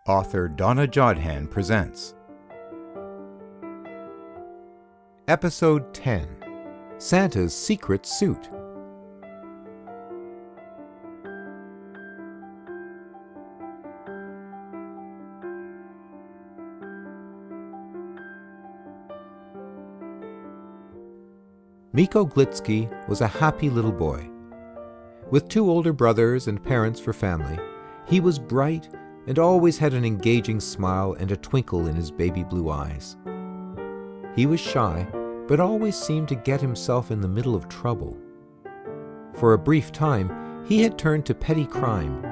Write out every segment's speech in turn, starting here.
Author Donna Jodhan presents Episode 10, Santa's Secret Suit. Miko Glitzky was a happy little boy. With two older brothers and parents for family, he was bright and always had an engaging smile and a twinkle in his baby blue eyes. He was shy, but always seemed to get himself in the middle of trouble. For a brief time, he had turned to petty crime,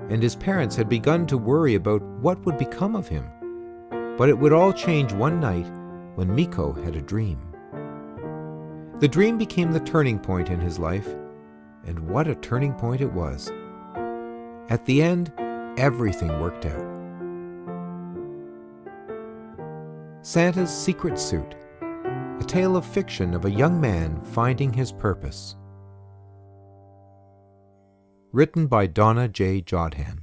and his parents had begun to worry about what would become of him. But it would all change one night when Miko had a dream. The dream became the turning point in his life, and what a turning point it was. At the end, everything worked out. Santa's Secret Suit, a tale of fiction of a young man finding his purpose. Written by Donna J. Jodhan.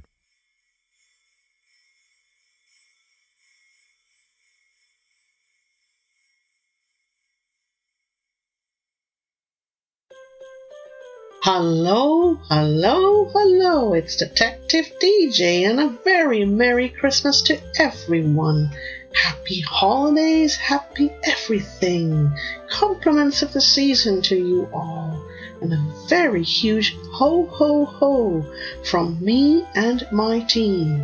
Hello, hello, hello, it's Detective DJ and a very Merry Christmas to everyone. Happy holidays, happy everything. Compliments of the season to you all. And a very huge ho ho ho from me and my team.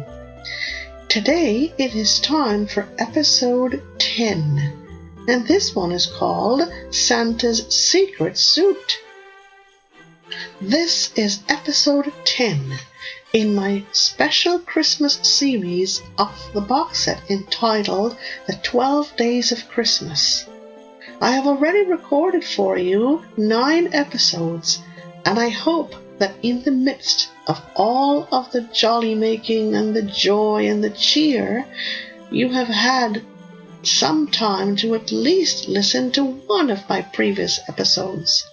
Today it is time for episode 10. And this one is called Santa's Secret Suit. This is episode 10 in my special Christmas series of the box set entitled The 12 Days of Christmas. I have already recorded for you 9 episodes, and I hope that in the midst of all of the jolly making and the joy and the cheer, you have had some time to at least listen to one of my previous episodes.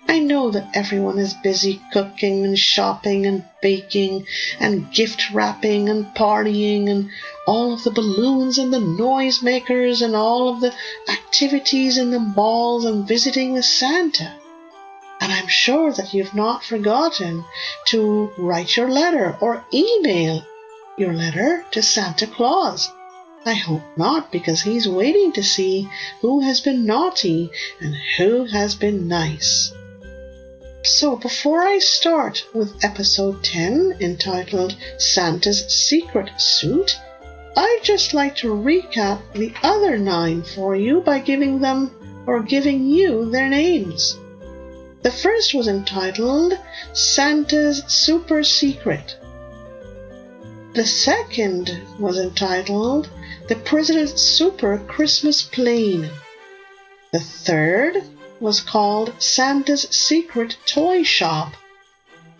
I know that everyone is busy cooking and shopping and baking and gift wrapping and partying and all of the balloons and the noisemakers and all of the activities in the malls and visiting the Santa. And I'm sure that you've not forgotten to write your letter or email your letter to Santa Claus. I hope not, because he's waiting to see who has been naughty and who has been nice. So before I start with episode 10 entitled Santa's Secret Suit, I'd just like to recap the other 9 for you by giving you their names. The first was entitled Santa's Super Secret. The second was entitled The President's Super Christmas Plane. The third was called Santa's Secret Toy Shop.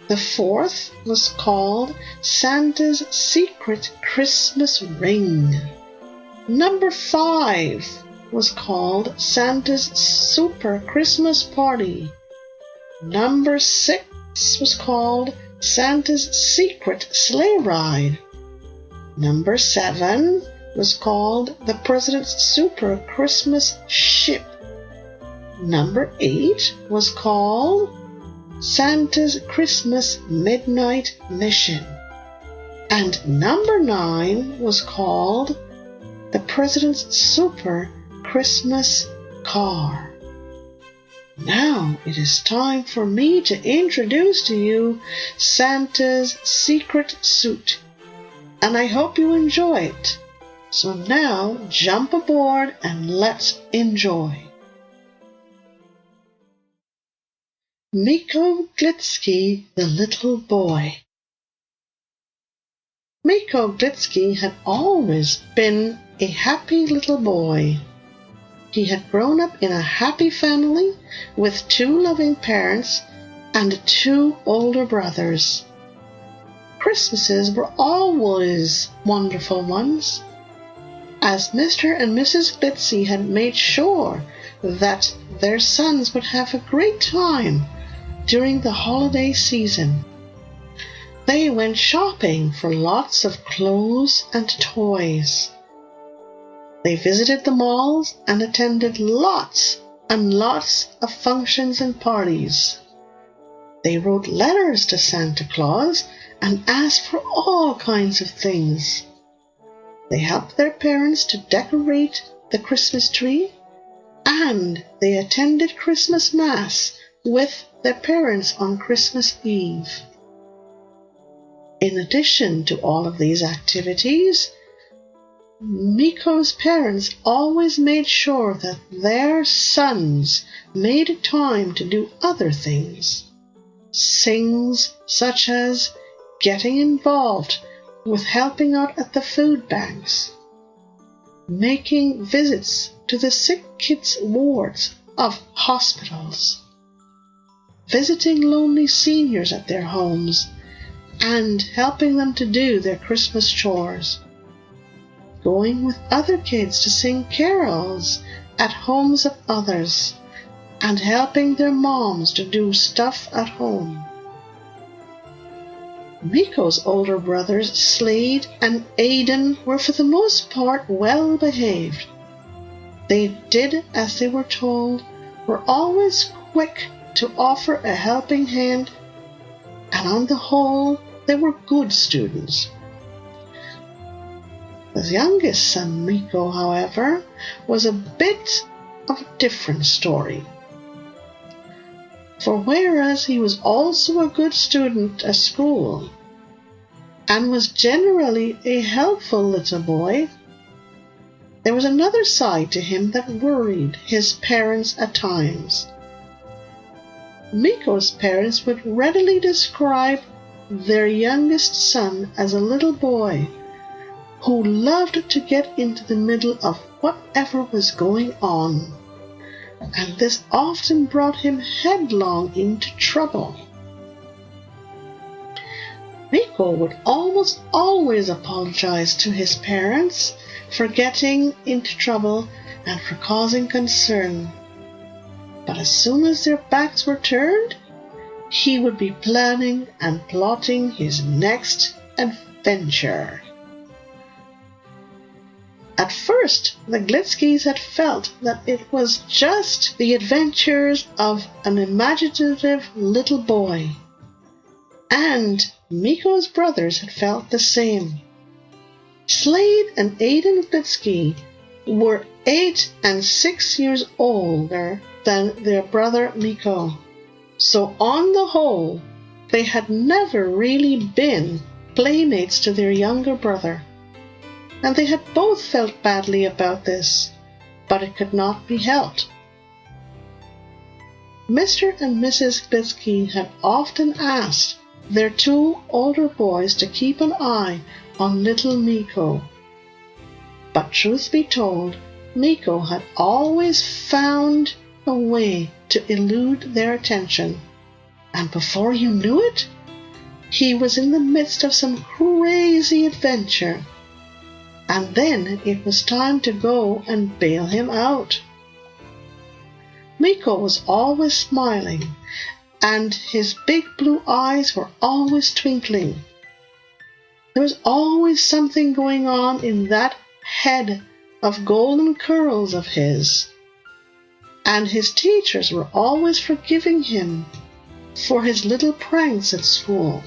The fourth was called Santa's Secret Christmas Ring. Number 5 was called Santa's Super Christmas Party. Number 6 was called Santa's Secret Sleigh Ride. Number 7 was called The President's Super Christmas Ship. Number 8 was called Santa's Christmas Midnight Mission. And number 9 was called The President's Super Christmas Car. Now it is time for me to introduce to you Santa's Secret Suit. And I hope you enjoy it. So now jump aboard and let's enjoy. Miko Glitzky, the little boy. Miko Glitzky had always been a happy little boy. He had grown up in a happy family with 2 loving parents and 2 older brothers. Christmases were always wonderful ones, as Mr. and Mrs. Glitzky had made sure that their sons would have a great time during the holiday season. They went shopping for lots of clothes and toys. They visited the malls and attended lots and lots of functions and parties. They wrote letters to Santa Claus and asked for all kinds of things. They helped their parents to decorate the Christmas tree, and they attended Christmas Mass with their parents on Christmas Eve. In addition to all of these activities, Miko's parents always made sure that their sons made time to do other things. Things such as getting involved with helping out at the food banks, making visits to the sick kids' wards of hospitals, visiting lonely seniors at their homes, and helping them to do their Christmas chores, going with other kids to sing carols at homes of others, and helping their moms to do stuff at home. Miko's older brothers, Slade and Aidan, were for the most part well behaved. They did as they were told, were always quick to offer a helping hand, and on the whole, they were good students. The youngest son, Miko, however, was a bit of a different story. For whereas he was also a good student at school and was generally a helpful little boy, there was another side to him that worried his parents at times. Miko's parents would readily describe their youngest son as a little boy who loved to get into the middle of whatever was going on, and this often brought him headlong into trouble. Miko would almost always apologize to his parents for getting into trouble and for causing concern, but as soon as their backs were turned, he would be planning and plotting his next adventure. At first, the Glitzkys had felt that it was just the adventures of an imaginative little boy, and Miko's brothers had felt the same. Slade and Aidan Glitzky were 8 and 6 years older than their brother Miko, so on the whole, they had never really been playmates to their younger brother, and they had both felt badly about this, but it could not be helped. Mr. and Mrs. Glitzky had often asked their 2 older boys to keep an eye on little Miko, but truth be told, Miko had always found a way to elude their attention, and before you knew it, he was in the midst of some crazy adventure, and then it was time to go and bail him out. Miko was always smiling, and his big blue eyes were always twinkling. There was always something going on in that head of golden curls of his, and his teachers were always forgiving him for his little pranks at school.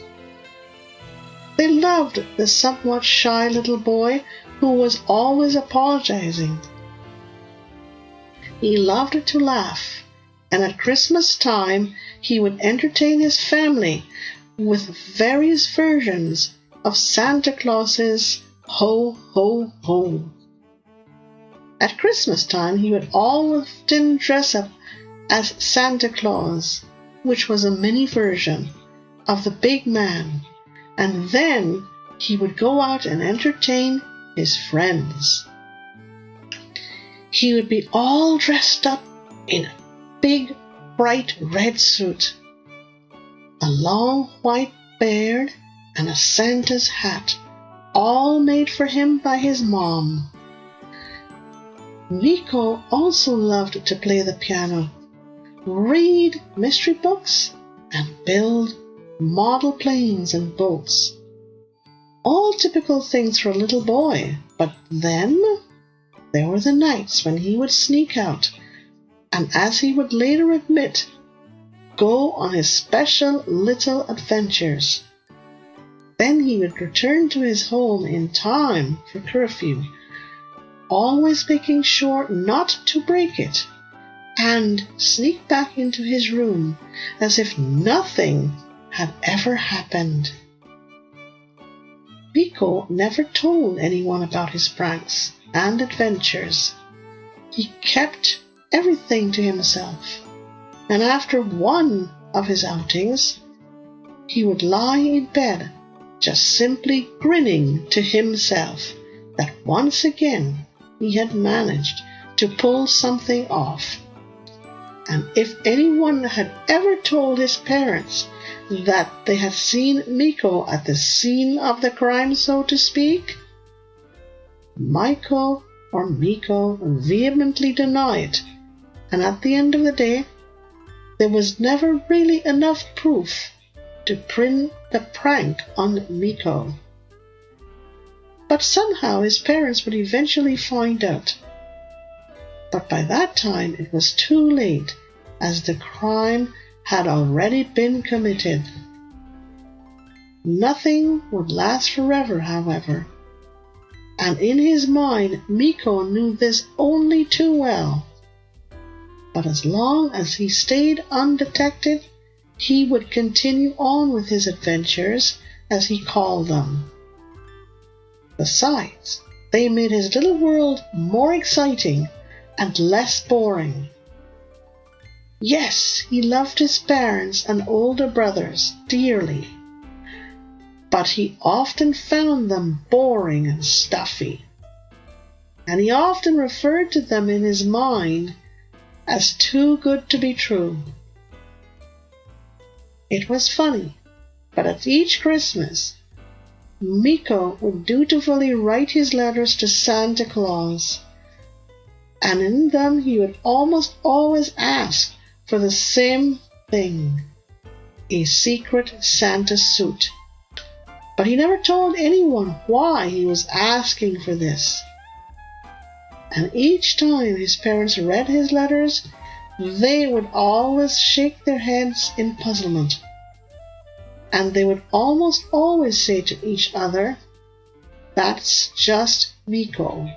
They loved the somewhat shy little boy who was always apologizing. He loved to laugh, and at Christmas time he would entertain his family with various versions of Santa Claus's Ho, Ho, Ho. At Christmas time he would often dress up as Santa Claus, which was a mini version of the big man, and then he would go out and entertain his friends. He would be all dressed up in a big, bright red suit, a long white beard, and a Santa's hat, all made for him by his mom. Miko also loved to play the piano, read mystery books, and build model planes and boats. All typical things for a little boy. But then there were the nights when he would sneak out and, as he would later admit, go on his special little adventures. Then he would return to his home in time for curfew, always making sure not to break it, and sneak back into his room as if nothing had ever happened. Miko never told anyone about his pranks and adventures. He kept everything to himself, and after one of his outings, he would lie in bed just simply grinning to himself that once again he had managed to pull something off. And if anyone had ever told his parents that they had seen Miko at the scene of the crime, so to speak, Miko vehemently denied, and at the end of the day, there was never really enough proof to pin the prank on Miko. But somehow his parents would eventually find out. But by that time it was too late, as the crime had already been committed. Nothing would last forever, however, and in his mind Miko knew this only too well. But as long as he stayed undetected, he would continue on with his adventures, as he called them. Besides, they made his little world more exciting and less boring. Yes, he loved his parents and older brothers dearly, but he often found them boring and stuffy, and he often referred to them in his mind as too good to be true. It was funny, but at each Christmas, Miko would dutifully write his letters to Santa Claus, and in them he would almost always ask for the same thing, a secret Santa suit. But he never told anyone why he was asking for this. And each time his parents read his letters, they would always shake their heads in puzzlement. And they would almost always say to each other, "That's just Miko."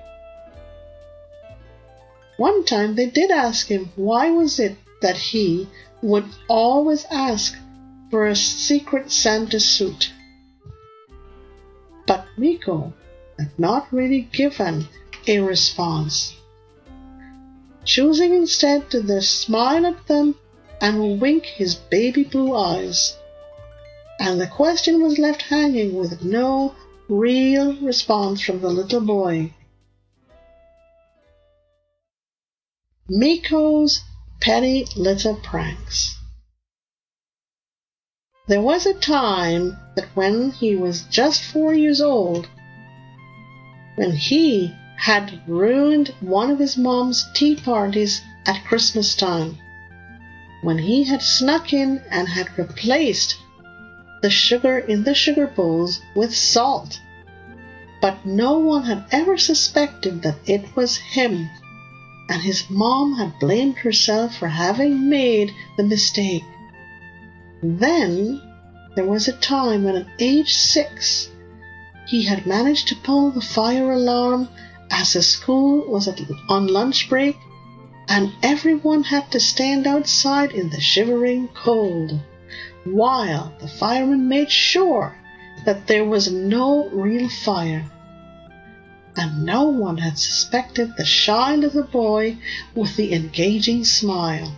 One time they did ask him why was it that he would always ask for a secret Santa suit. But Miko had not really given a response, choosing instead to just smile at them and wink his baby blue eyes. And the question was left hanging with no real response from the little boy. Miko's petty little pranks. There was a time that when he was just 4 years old, when he had ruined one of his mom's tea parties at Christmas time, when he had snuck in and had replaced the sugar in the sugar bowls with salt. But no one had ever suspected that it was him, and his mom had blamed herself for having made the mistake. Then there was a time when at age 6, he had managed to pull the fire alarm as the school was on lunch break, and everyone had to stand outside in the shivering cold, while the firemen made sure that there was no real fire. And no one had suspected the shy little boy with the engaging smile.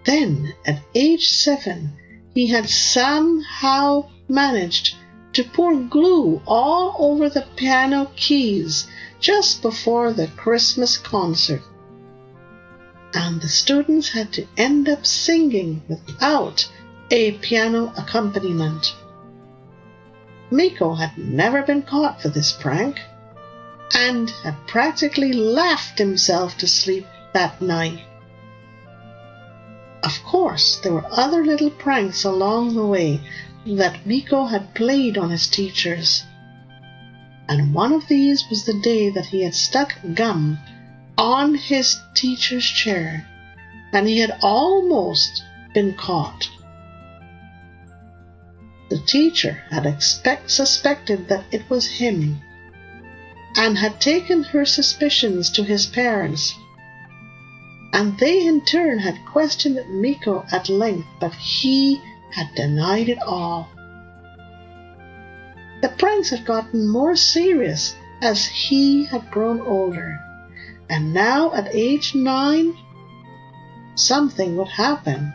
Then, at age 7, he had somehow managed to pour glue all over the piano keys just before the Christmas concert. And the students had to end up singing without a piano accompaniment. Miko had never been caught for this prank, and had practically laughed himself to sleep that night. Of course, there were other little pranks along the way that Miko had played on his teachers. And one of these was the day that he had stuck gum on his teacher's chair, and he had almost been caught. The teacher had suspected that it was him, and had taken her suspicions to his parents, and they in turn had questioned Miko at length, but he had denied it all. The pranks had gotten more serious as he had grown older, and now at age 9, something would happen.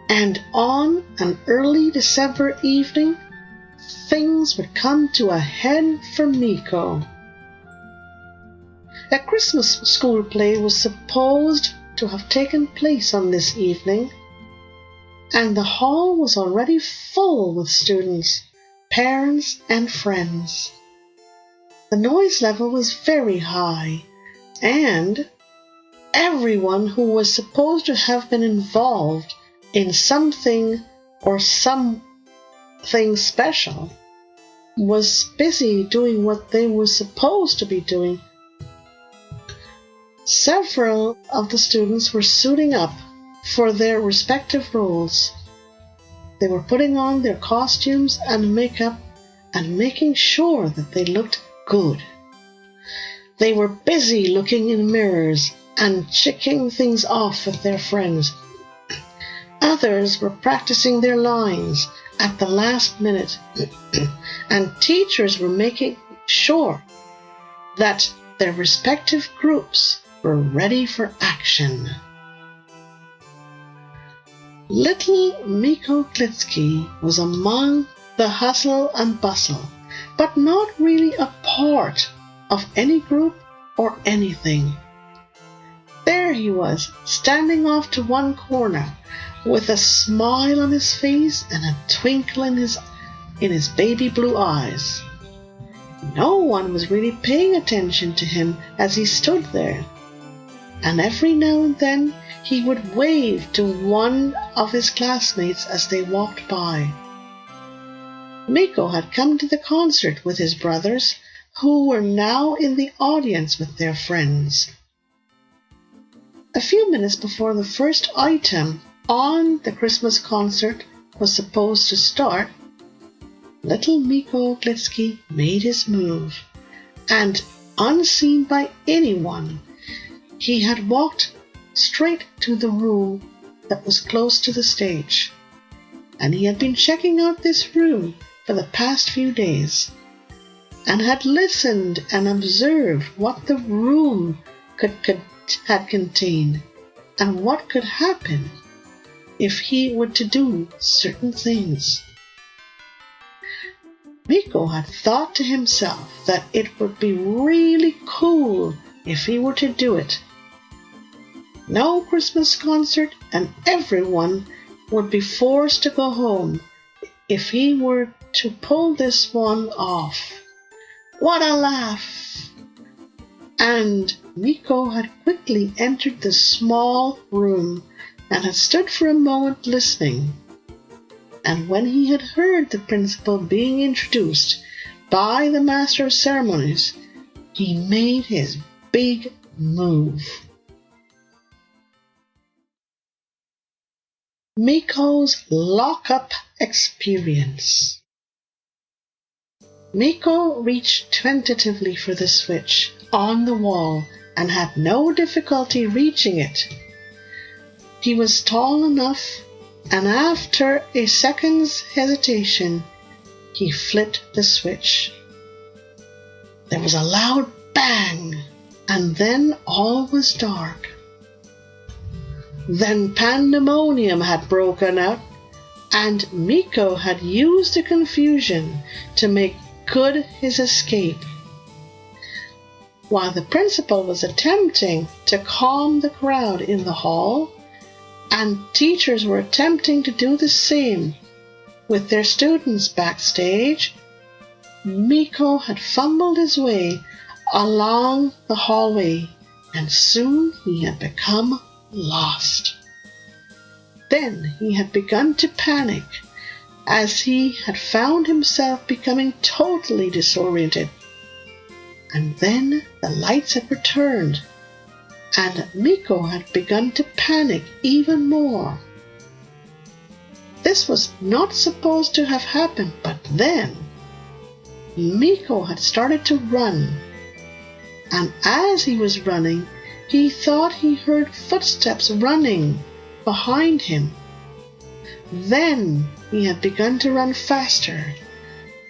And on an early December evening, things would come to a head for Miko. A Christmas school play was supposed to have taken place on this evening, and the hall was already full with students, parents, and friends. The noise level was very high, and everyone who was supposed to have been involved in something or something special was busy doing what they were supposed to be doing. Several of the students were suiting up for their respective roles. They were putting on their costumes and makeup and making sure that they looked good. They were busy looking in mirrors and checking things off with their friends. Others were practicing their lines at the last minute, and teachers were making sure that their respective groups were ready for action. Little Miko Glitzky was among the hustle and bustle, but not really a part of any group or anything. There he was, standing off to one corner, with a smile on his face and a twinkle in his baby blue eyes. No one was really paying attention to him as he stood there, and every now and then he would wave to one of his classmates as they walked by. Miko had come to the concert with his brothers, who were now in the audience with their friends. A few minutes before the first item on the Christmas concert was supposed to start, little Miko Glitzky made his move, and unseen by anyone, he had walked straight to the room that was close to the stage, and he had been checking out this room for the past few days, and had listened and observed what the room had contained, and what could happen if he were to do certain things. Miko had thought to himself that it would be really cool if he were to do it. No Christmas concert, and everyone would be forced to go home if he were to pull this one off. What a laugh! And Miko had quickly entered the small room and had stood for a moment listening. And when he had heard the principal being introduced by the master of ceremonies, he made his big move. Miko's lock-up experience. Miko reached tentatively for the switch on the wall and had no difficulty reaching it. He was tall enough, and after a second's hesitation, he flipped the switch. There was a loud bang, and then all was dark. Then pandemonium had broken out, and Miko had used the confusion to make good his escape. While the principal was attempting to calm the crowd in the hall, and teachers were attempting to do the same with their students backstage, Miko had fumbled his way along the hallway, and soon he had become lost. then he had begun to panic, as he had found himself becoming totally disoriented. And then the lights had returned, and Miko had begun to panic even more. This was not supposed to have happened, but then Miko had started to run, and as he was running, he thought he heard footsteps running behind him. Then he had begun to run faster,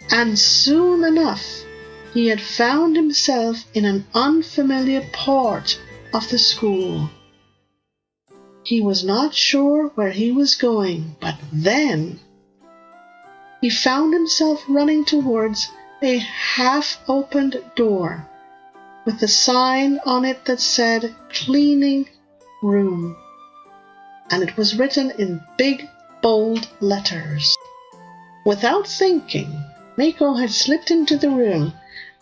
and soon enough he had found himself in an unfamiliar part of the school. He was not sure where he was going, but then he found himself running towards a half-opened door with a sign on it that said "Cleaning Room," and it was written in big, bold letters. Without thinking, Miko had slipped into the room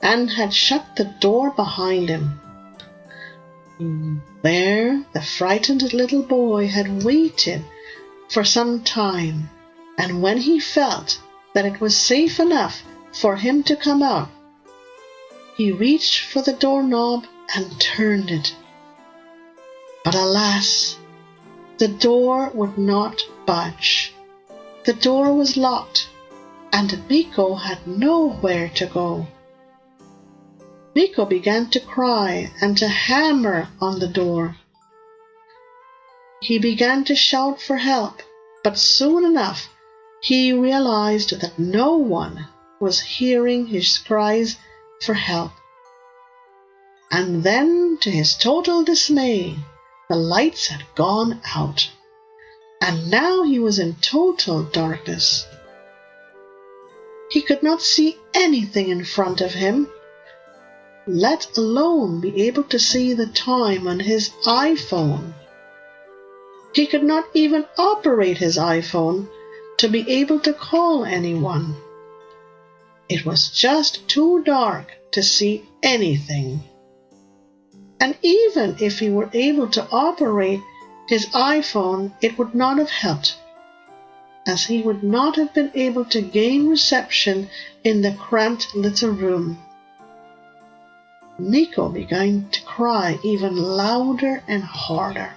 and had shut the door behind him. There, the frightened little boy had waited for some time, and when he felt that it was safe enough for him to come out, he reached for the doorknob and turned it. But alas, the door would not budge. The door was locked, and Miko had nowhere to go. Miko began to cry and to hammer on the door. He began to shout for help, but soon enough he realized that no one was hearing his cries for help. And then, to his total dismay, the lights had gone out, and now he was in total darkness. He could not see anything in front of him, let alone be able to see the time on his iPhone. He could not even operate his iPhone to be able to call anyone. It was just too dark to see anything. And even if he were able to operate his iPhone, it would not have helped, as he would not have been able to gain reception in the cramped little room. Miko began to cry even louder and harder.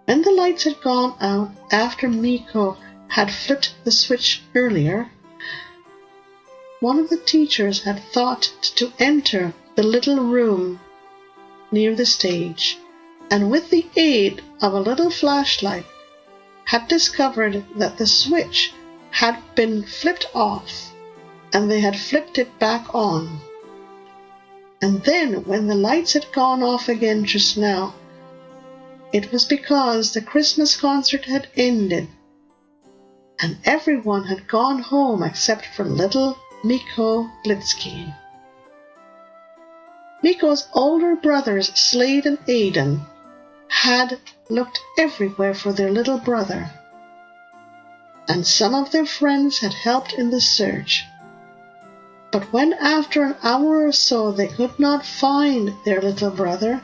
When the lights had gone out after Miko had flipped the switch earlier, one of the teachers had thought to enter the little room near the stage, and with the aid of a little flashlight had discovered that the switch had been flipped off, and they had flipped it back on. And then, when the lights had gone off again just now, it was because the Christmas concert had ended, and everyone had gone home except for little Miko Glitzky. Miko's older brothers, Slade and Aiden, had looked everywhere for their little brother, and some of their friends had helped in the search. But when after an hour or so they could not find their little brother,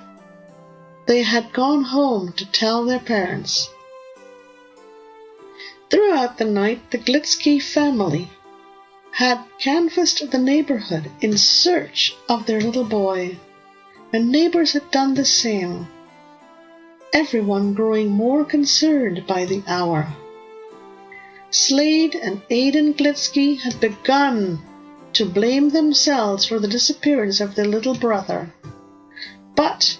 they had gone home to tell their parents. Throughout the night, the Glitzky family had canvassed the neighborhood in search of their little boy, and neighbors had done the same, everyone growing more concerned by the hour. Slade and Aiden Glitzky had begun to blame themselves for the disappearance of their little brother, but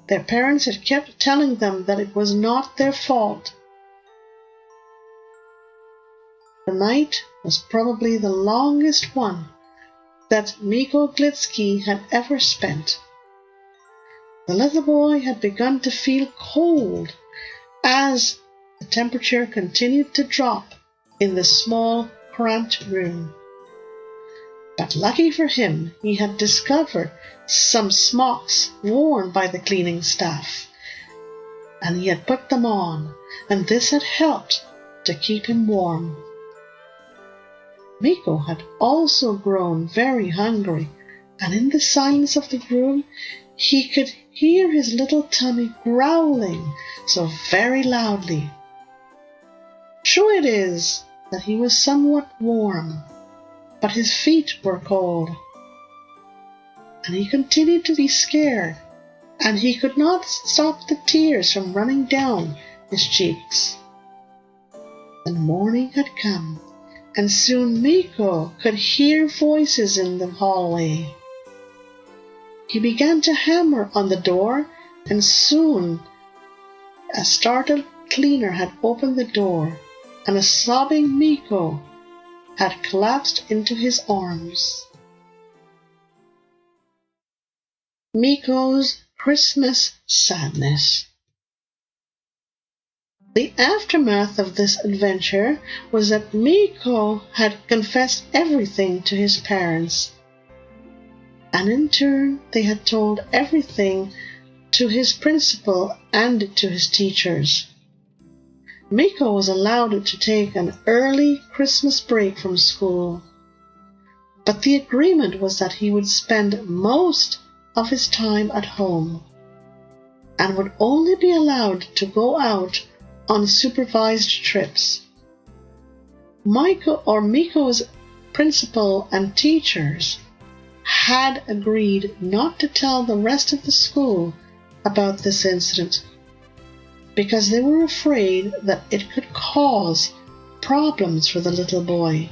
their parents had kept telling them that it was not their fault. The night was probably the longest one that Miko Glitzky had ever spent. The little boy had begun to feel cold as the temperature continued to drop in the small, cramped room. But lucky for him, he had discovered some smocks worn by the cleaning staff, and he had put them on, and this had helped to keep him warm. Miko had also grown very hungry, and in the silence of the room, he could hear his little tummy growling so very loudly. True it is that he was somewhat warm, but his feet were cold. And he continued to be scared, and he could not stop the tears from running down his cheeks. The morning had come, and soon Miko could hear voices in the hallway. He began to hammer on the door, and soon a startled cleaner had opened the door, and a sobbing Miko had collapsed into his arms. Miko's Christmas sadness. The aftermath of this adventure was that Miko had confessed everything to his parents, and in turn they had told everything to his principal and to his teachers. Miko was allowed to take an early Christmas break from school, but the agreement was that he would spend most of his time at home and would only be allowed to go out on supervised trips. Miko's principal and teachers had agreed not to tell the rest of the school about this incident because they were afraid that it could cause problems for the little boy.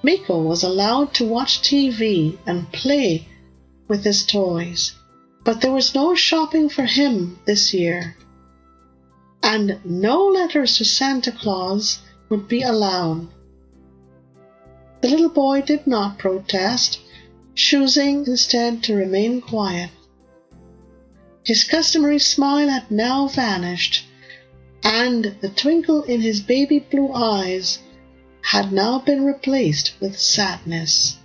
Miko was allowed to watch TV and play with his toys, but there was no shopping for him this year, and no letters to Santa Claus would be allowed. The little boy did not protest, choosing instead to remain quiet. His customary smile had now vanished, and the twinkle in his baby blue eyes had now been replaced with sadness.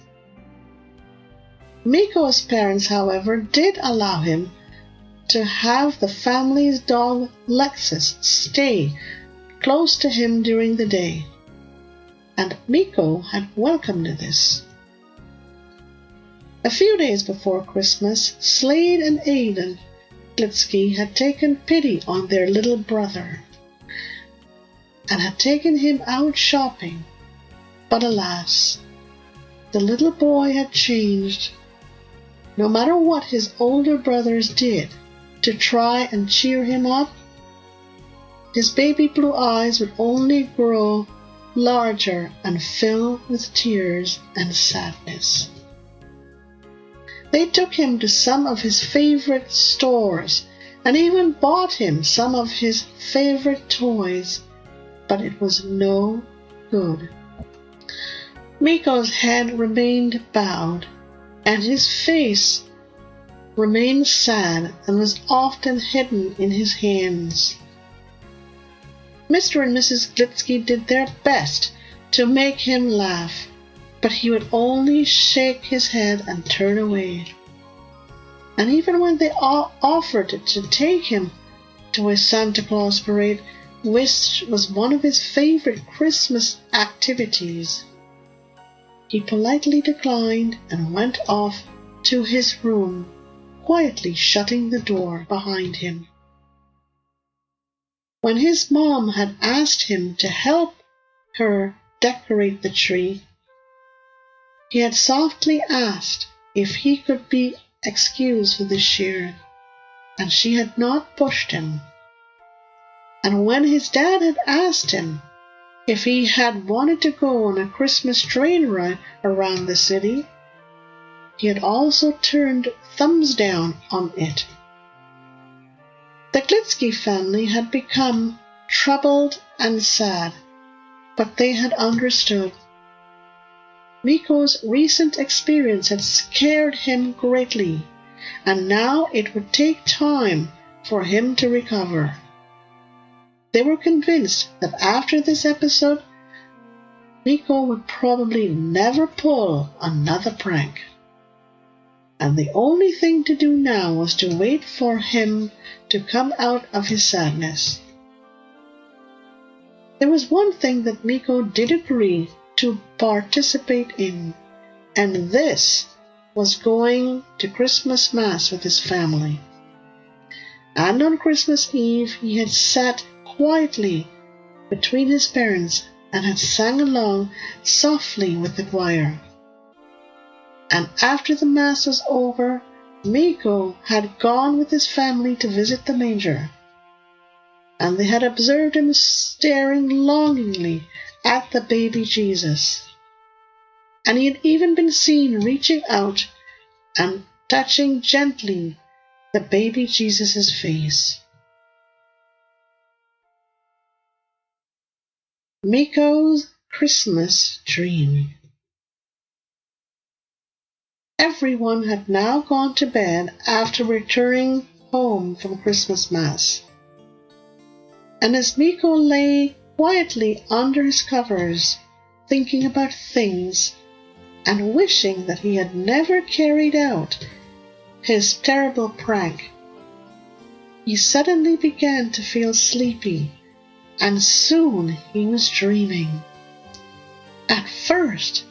Miko's parents, however, did allow him to have the family's dog Lexus stay close to him during the day, and Miko had welcomed this. A few days before Christmas, Slade and Aidan Glitzky had taken pity on their little brother and had taken him out shopping, but alas, the little boy had changed. No matter what his older brothers did to try and cheer him up, his baby blue eyes would only grow larger and fill with tears and sadness. They took him to some of his favorite stores and even bought him some of his favorite toys, but it was no good. Miko's head remained bowed, and his face remained sad and was often hidden in his hands. Mr. and Mrs. Glitzky did their best to make him laugh, but he would only shake his head and turn away. And even when they offered to take him to a Santa Claus parade, which was one of his favorite Christmas activities, he politely declined and went off to his room, quietly shutting the door behind him. When his mom had asked him to help her decorate the tree, he had softly asked if he could be excused for this year, and she had not pushed him. And when his dad had asked him if he had wanted to go on a Christmas train ride around the city, he had also turned thumbs down on it. The Glitzky family had become troubled and sad, but they had understood. Miko's recent experience had scared him greatly, and now it would take time for him to recover. They were convinced that after this episode, Miko would probably never pull another prank. And the only thing to do now was to wait for him to come out of his sadness. There was one thing that Miko did agree to participate in, and this was going to Christmas Mass with his family. And on Christmas Eve he had sat quietly between his parents and had sang along softly with the choir. And after the Mass was over, Miko had gone with his family to visit the manger, and they had observed him staring longingly at the baby Jesus. And he had even been seen reaching out and touching gently the baby Jesus' face. Miko's Christmas Dream. Everyone had now gone to bed after returning home from Christmas Mass. And as Miko lay quietly under his covers, thinking about things and wishing that he had never carried out his terrible prank, he suddenly began to feel sleepy, and soon he was dreaming. At first,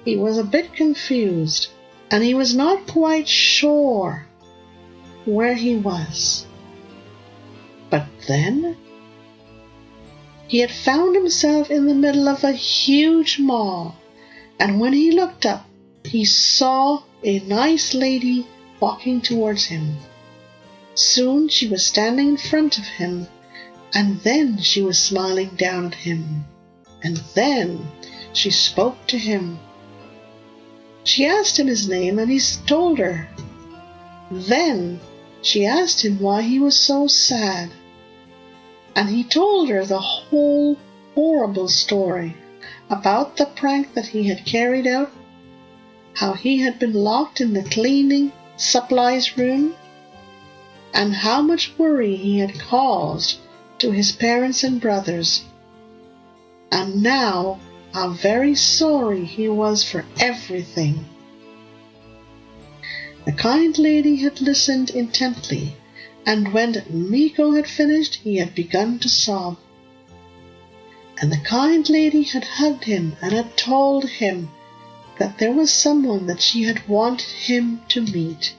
he was a bit confused, and he was not quite sure where he was. But then he had found himself in the middle of a huge mall, and when he looked up, he saw a nice lady walking towards him. Soon she was standing in front of him, and then she was smiling down at him, and then she spoke to him. She asked him his name, and he told her. Then she asked him why he was so sad, and he told her the whole horrible story about the prank that he had carried out, how he had been locked in the cleaning supplies room, and how much worry he had caused to his parents and brothers, and now how very sorry he was for everything. The kind lady had listened intently, and when Miko had finished, he had begun to sob. And the kind lady had hugged him and had told him that there was someone that she had wanted him to meet.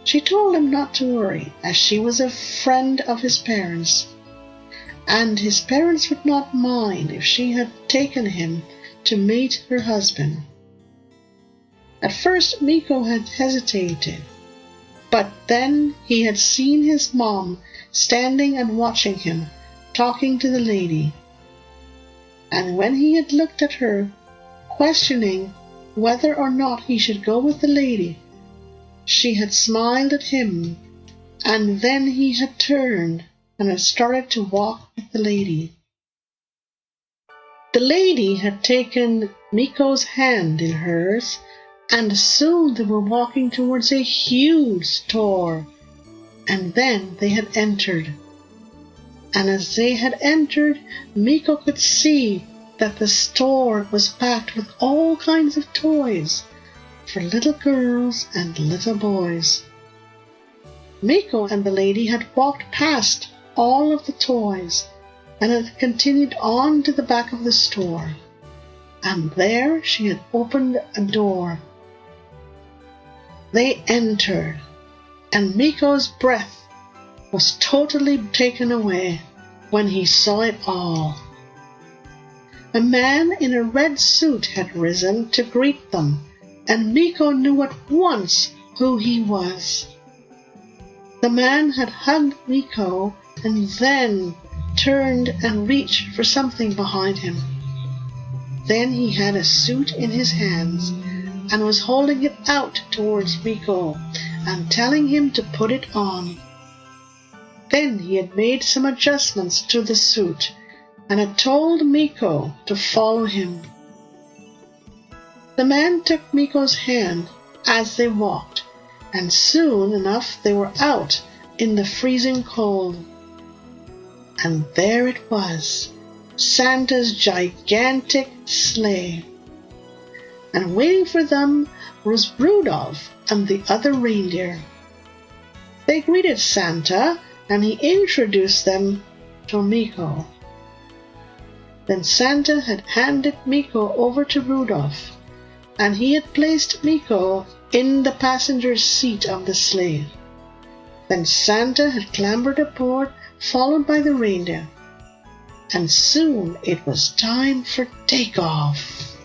She told him not to worry, as she was a friend of his parents, and his parents would not mind if she had taken him to meet her husband. At first Miko had hesitated, but then he had seen his mom standing and watching him, talking to the lady. And when he had looked at her, questioning whether or not he should go with the lady, she had smiled at him, and then he had turned and had started to walk with the lady. The lady had taken Miko's hand in hers, and soon they were walking towards a huge store, and then they had entered. And as they had entered, Miko could see that the store was packed with all kinds of toys for little girls and little boys. Miko and the lady had walked past all of the toys and had continued on to the back of the store, and there she had opened a door. They entered, and Miko's breath was totally taken away when he saw it all. A man in a red suit had risen to greet them, and Miko knew at once who he was. The man had hugged Miko and then turned and reached for something behind him. Then he had a suit in his hands and was holding it out towards Miko and telling him to put it on. Then he had made some adjustments to the suit and had told Miko to follow him. The man took Miko's hand as they walked, and soon enough they were out in the freezing cold. And there it was, Santa's gigantic sleigh. And waiting for them was Rudolph and the other reindeer. They greeted Santa, and he introduced them to Miko. Then Santa had handed Miko over to Rudolph, and he had placed Miko in the passenger seat of the sleigh. Then Santa had clambered aboard, followed by the reindeer, and soon it was time for takeoff.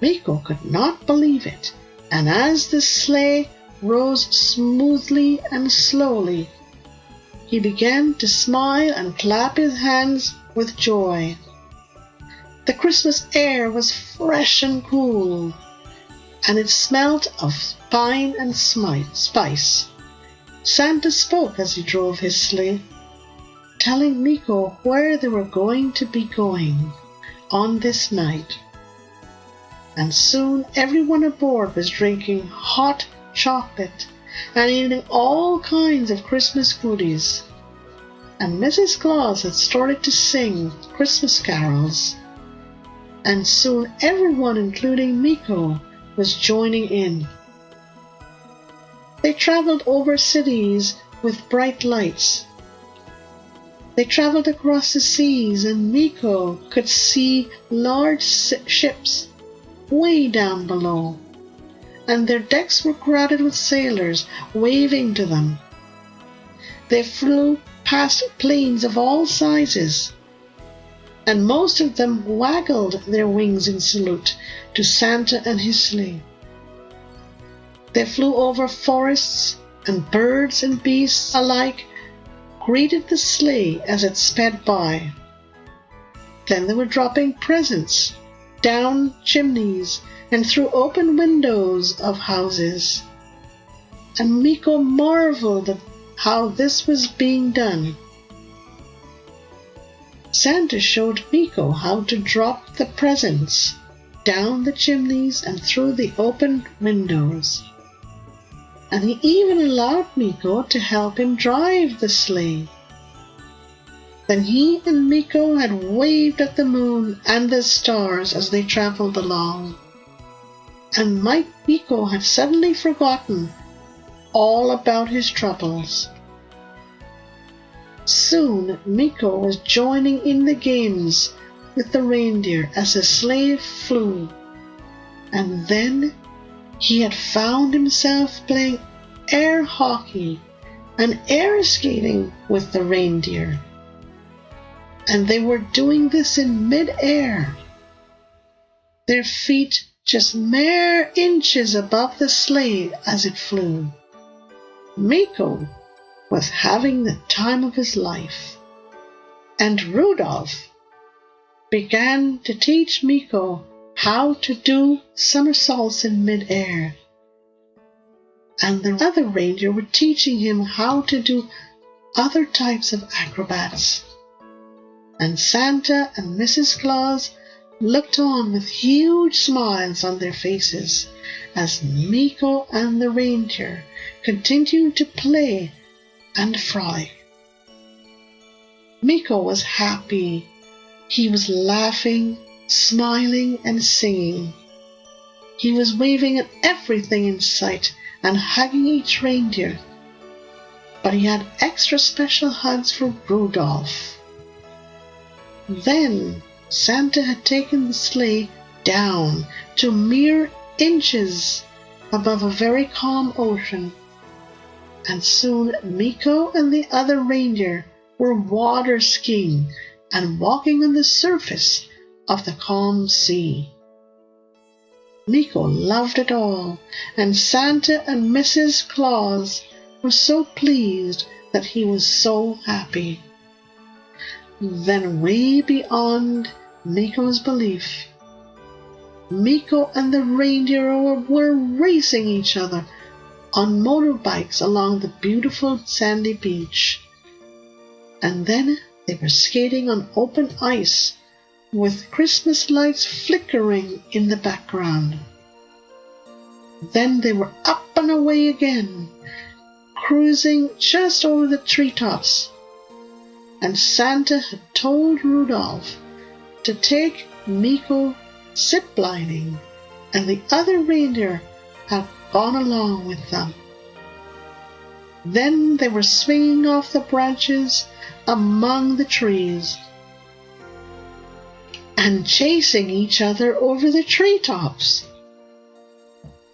Miko could not believe it, and as the sleigh rose smoothly and slowly, he began to smile and clap his hands with joy. The Christmas air was fresh and cool, and it smelt of pine and spice. Santa spoke as he drove his sleigh, telling Miko where they were going to be going on this night. And soon everyone aboard was drinking hot chocolate and eating all kinds of Christmas goodies. And Mrs. Claus had started to sing Christmas carols. And soon everyone, including Miko, was joining in. They traveled over cities with bright lights. They traveled across the seas, and Miko could see large ships way down below, and their decks were crowded with sailors waving to them. They flew past planes of all sizes, and most of them waggled their wings in salute to Santa and his sleigh. They flew over forests, and birds and beasts alike greeted the sleigh as it sped by. Then they were dropping presents down chimneys and through open windows of houses, and Miko marveled at how this was being done. Santa showed Miko how to drop the presents down the chimneys and through the open windows, and he even allowed Miko to help him drive the sleigh. Then he and Miko had waved at the moon and the stars as they traveled along, and Miko had suddenly forgotten all about his troubles. Soon Miko was joining in the games with the reindeer as the sleigh flew, and then he had found himself playing air hockey and air skating with the reindeer. And they were doing this in mid-air, their feet just mere inches above the sleigh as it flew. Miko was having the time of his life, and Rudolph began to teach Miko how to do somersaults in mid-air, and the other reindeer were teaching him how to do other types of acrobats. And Santa and Mrs. Claus looked on with huge smiles on their faces as Miko and the reindeer continued to play and frolic. Miko was happy. He was laughing, smiling, and singing. He was waving at everything in sight and hugging each reindeer. But he had extra special hugs for Rudolph. Then Santa had taken the sleigh down to mere inches above a very calm ocean, and soon Miko and the other reindeer were water skiing and walking on the surface of the calm sea. Miko loved it all, and Santa and Mrs. Claus were so pleased that he was so happy. Then way beyond Miko's belief, Miko and the reindeer were racing each other on motorbikes along the beautiful sandy beach. And then they were skating on open ice with Christmas lights flickering in the background. Then they were up and away again, cruising just over the treetops. And Santa had told Rudolph to take Miko ziplining, and the other reindeer had gone along with them. Then they were swinging off the branches among the trees. and chasing each other over the treetops.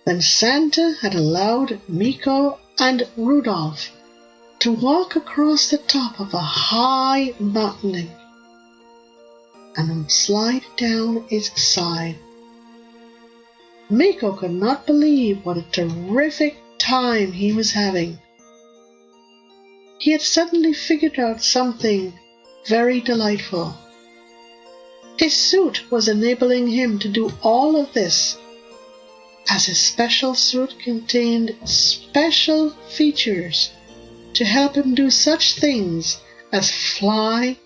Then Santa had allowed Miko and Rudolph to walk across the top of a high mountain and slide down its side. Miko could not believe what a terrific time he was having. He had suddenly figured out something very delightful. His suit was enabling him to do all of this, as his special suit contained special features to help him do such things as fly,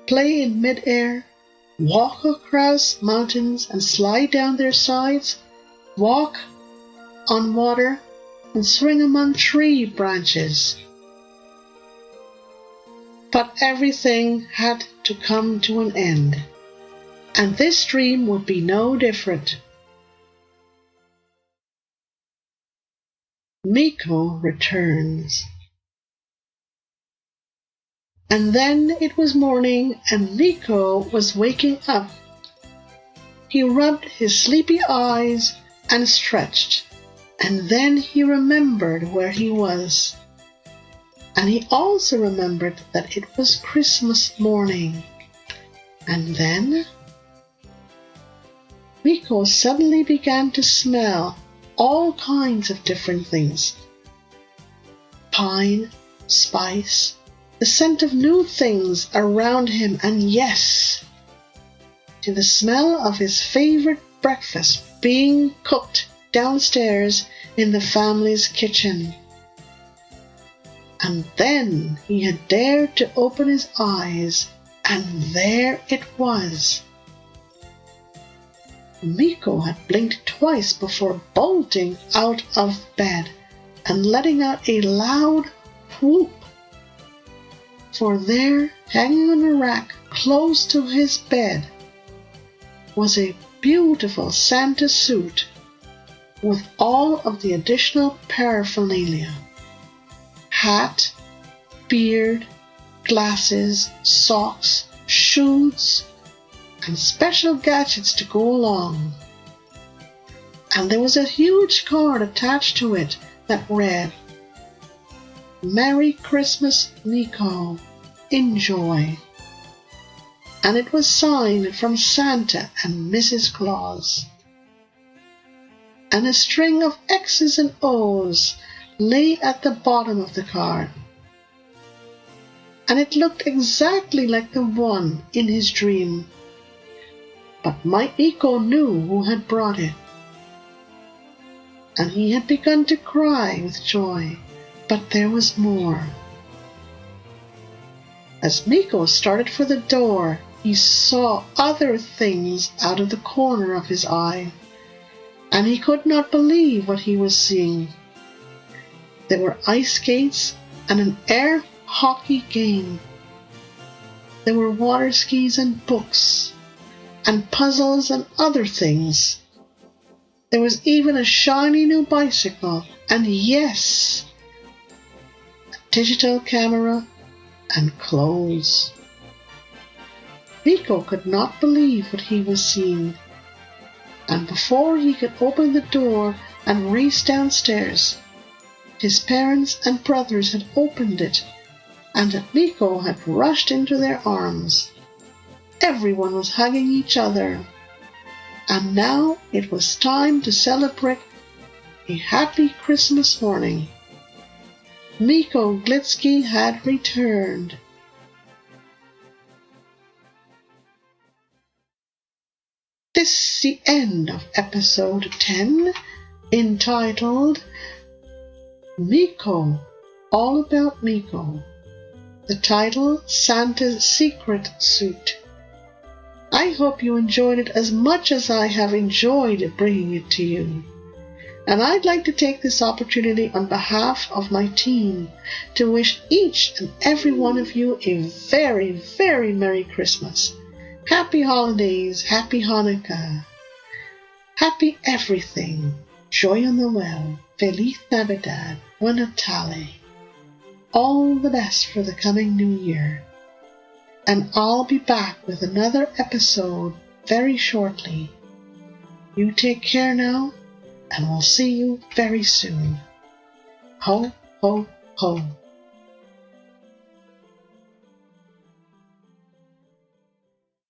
play in mid-air, walk across mountains and slide down their sides, walk on water, and swing among tree branches. But everything had to come to an end, and this dream would be no different. Miko returns. And then it was morning, and Miko was waking up. He rubbed his sleepy eyes and stretched, and then he remembered where he was. And he also remembered that it was Christmas morning. And then Miko suddenly began to smell all kinds of different things. Pine, spice, the scent of new things around him, and yes, to the smell of his favorite breakfast being cooked downstairs in the family's kitchen. And then he had dared to open his eyes, and there it was. Miko had blinked twice before bolting out of bed and letting out a loud whoop. For there, hanging on a rack close to his bed, was a beautiful Santa suit with all of the additional paraphernalia: hat, beard, glasses, socks, shoes, and special gadgets to go along. And there was a huge card attached to it that read, "Merry Christmas, Miko. Enjoy." And it was signed from Santa and Mrs. Claus. And a string of X's and O's lay at the bottom of the card. And it looked exactly like the one in his dream. But Miko knew who had brought it. And he had begun to cry with joy. But there was more. As Miko started for the door, he saw other things out of the corner of his eye, and he could not believe what he was seeing. There were ice skates and an air hockey game. There were water skis and books, and puzzles and other things. There was even a shiny new bicycle, and yes, a digital camera and clothes. Miko could not believe what he was seeing, and before he could open the door and race downstairs, his parents and brothers had opened it, and Miko had rushed into their arms. Everyone was hugging each other, and now it was time to celebrate a happy Christmas morning. Miko Glitzky had returned. This is the end of episode 10, entitled Miko, All About Miko. The title, Santa's Secret Suit. I hope you enjoyed it as much as I have enjoyed bringing it to you. And I'd like to take this opportunity on behalf of my team to wish each and every one of you a very, very Merry Christmas. Happy holidays, happy Hanukkah, happy everything, joy on the well, Feliz Navidad, Buen Natale. All the best for the coming new year. And I'll be back with another episode very shortly. You take care now, and we'll see you very soon. Ho, ho, ho.